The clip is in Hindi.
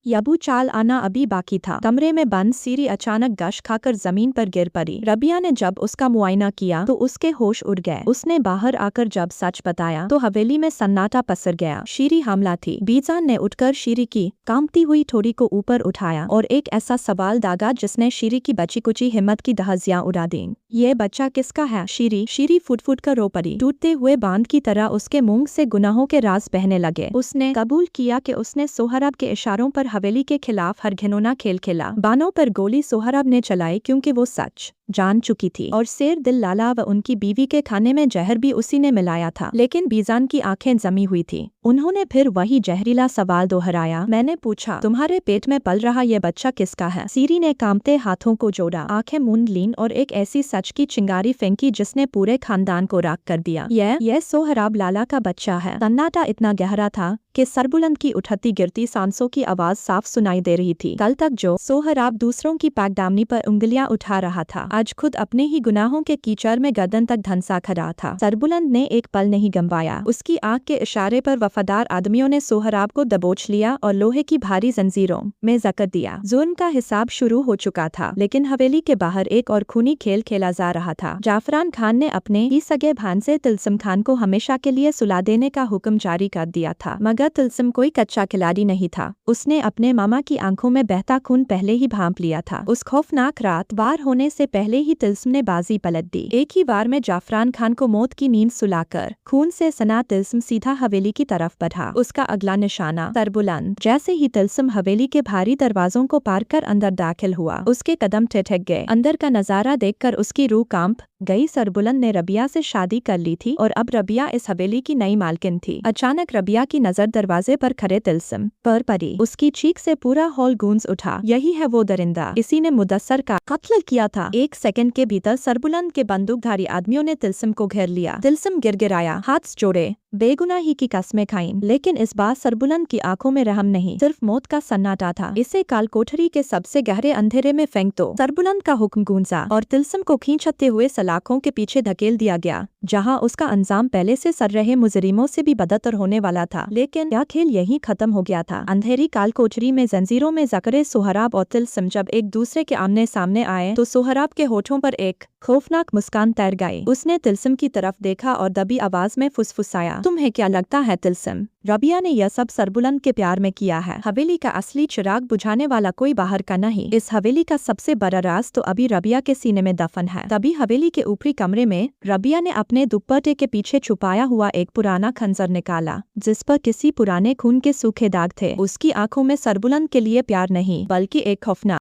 यबू चाल आना अभी बाकी था। कमरे में बंद सीरी अचानक गश खाकर जमीन पर गिर पड़ी। रबिया ने जब उसका मुआयना किया तो उसके होश उड़ गए। उसने बाहर आकर जब सच बताया तो हवेली में सन्नाटा पसर गया। शीरी हमला थी। बीजान ने उठकर शीरी की कांपती हुई ठोड़ी को ऊपर उठाया और एक ऐसा सवाल दागा जिसने शीरी की बची कुची हिम्मत की दहजियां उड़ा दी। ये बच्चा किसका है? शीरी फुट फुट कर रो पड़ी। टूटते हुए बांध की तरह उसके मुंह से गुनाहों के राज बहने लगे। उसने कबूल किया कि उसने सोहराब के इशारों पर हवेली के खिलाफ हर घिनौना खेल खेला। बानों पर गोली सोहराब ने चलाई क्योंकि वो सच जान चुकी थी और शेर दिल लाला व उनकी बीवी के खाने में जहर भी उसी ने मिलाया था। लेकिन बीजान की आंखें जमी हुई थी। उन्होंने फिर वही जहरीला सवाल दोहराया। मैंने पूछा, तुम्हारे पेट में पल रहा ये बच्चा किसका है? शीरी ने कांपते हाथों को जोड़ा, आंखें मूंद लीं और एक ऐसी सच की चिंगारी फेंकी जिसने पूरे खानदान को राख कर दिया। यह सोहराब लाला का बच्चा है। सन्नाटा इतना गहरा था कि सरबुलंद की उठती गिरती सांसों की आवाज साफ सुनाई दे रही थी। कल तक जो सोहराब दूसरों की पाकदामनी पर उंगलियां उठा रहा था, आज खुद अपने ही गुनाहों के कीचड़ में गर्दन तक धंसा खड़ा था। सरबुलंद ने एक पल नहीं गंवाया। उसकी आंख के इशारे पर वफादार आदमियों ने सोहराब को दबोच लिया और लोहे की भारी जंजीरों में जकड़ दिया। जुर्म का हिसाब शुरू हो चुका था, लेकिन हवेली के बाहर एक और खूनी खेल खेला जा रहा था। जाफरान खान ने अपने ही सगे भांजे तिलस्म खान को हमेशा के लिए सुला देने का हुक्म जारी कर दिया था, मगर तिलस्म कोई कच्चा खिलाड़ी नहीं था। उसने अपने मामा की आंखों में बहता खून पहले ही भांप लिया था। उस खौफनाक रात वार होने से पहले ही तिलस्म ने बाजी पलट दी। एक ही वार में जाफरान खान को मौत की नींद सुलाकर खून से सना तिलस्म सीधा हवेली की तरफ बढ़ा। उसका अगला निशाना सरबुलंद। जैसे ही तिलस्म हवेली के भारी दरवाजों को पार कर अंदर दाखिल हुआ, उसके कदम ठिठक गए। अंदर का नजारा देखकर उसकी रूह कांप गई। सरबुलंद ने रबिया से शादी कर ली थी और अब रबिया इस हवेली की नई मालकिन थी। अचानक रबिया की नजर दरवाजे पर खड़े तिलस्म पर पड़ी। उसकी चीख से पूरा हॉल गूंज उठा। यही है वो दरिंदा, इसी ने मुदस्सर का कत्ल किया था। एक सेकंड के भीतर सरबुलंद के बंदूकधारी आदमियों ने तिलस्म को घेर लिया। तिलस्म गिड़गिड़ाया, हाथ जोड़े, बेगुनाही की कस्में खाईं। लेकिन इस बार सरबुलंद की आंखों में रहम नहीं, सिर्फ मौत का सन्नाटा था। इसे काल कोठरी के सबसे गहरे अंधेरे में फेंक दो। सरबुलंद का हुक्म गूंजा और तिलस्म को खींचते हुए सलाखों के पीछे धकेल दिया गया, जहां उसका अंजाम पहले से सर रहे मुजरिमों से भी बदतर होने वाला था। लेकिन यह खेल यहीं खत्म हो गया था। अंधेरी काल कोठरी में जंजीरों में जकड़े सोहराब और तिलस्म जब एक दूसरे के आमने सामने आए तो सोहराब के होठों पर एक खौफनाक मुस्कान तैर गई। उसने तिलस्म की तरफ देखा और दबी आवाज में फुसफुसाया, तुम्हें क्या लगता है तिलस्म, रबिया ने यह सब सरबुलंद के प्यार में किया है। हवेली का असली चिराग बुझाने वाला कोई बाहर का नहीं। इस हवेली का सबसे बड़ा राज तो अभी रबिया के सीने में दफन है। तभी हवेली के ऊपरी कमरे में रबिया ने अपने दुपट्टे के पीछे छुपाया हुआ एक पुराना खंजर निकाला, जिस पर किसी पुराने खून के सूखे दाग थे। उसकी आंखों में सरबुलंद के लिए प्यार नहीं, बल्कि एक खौफनाक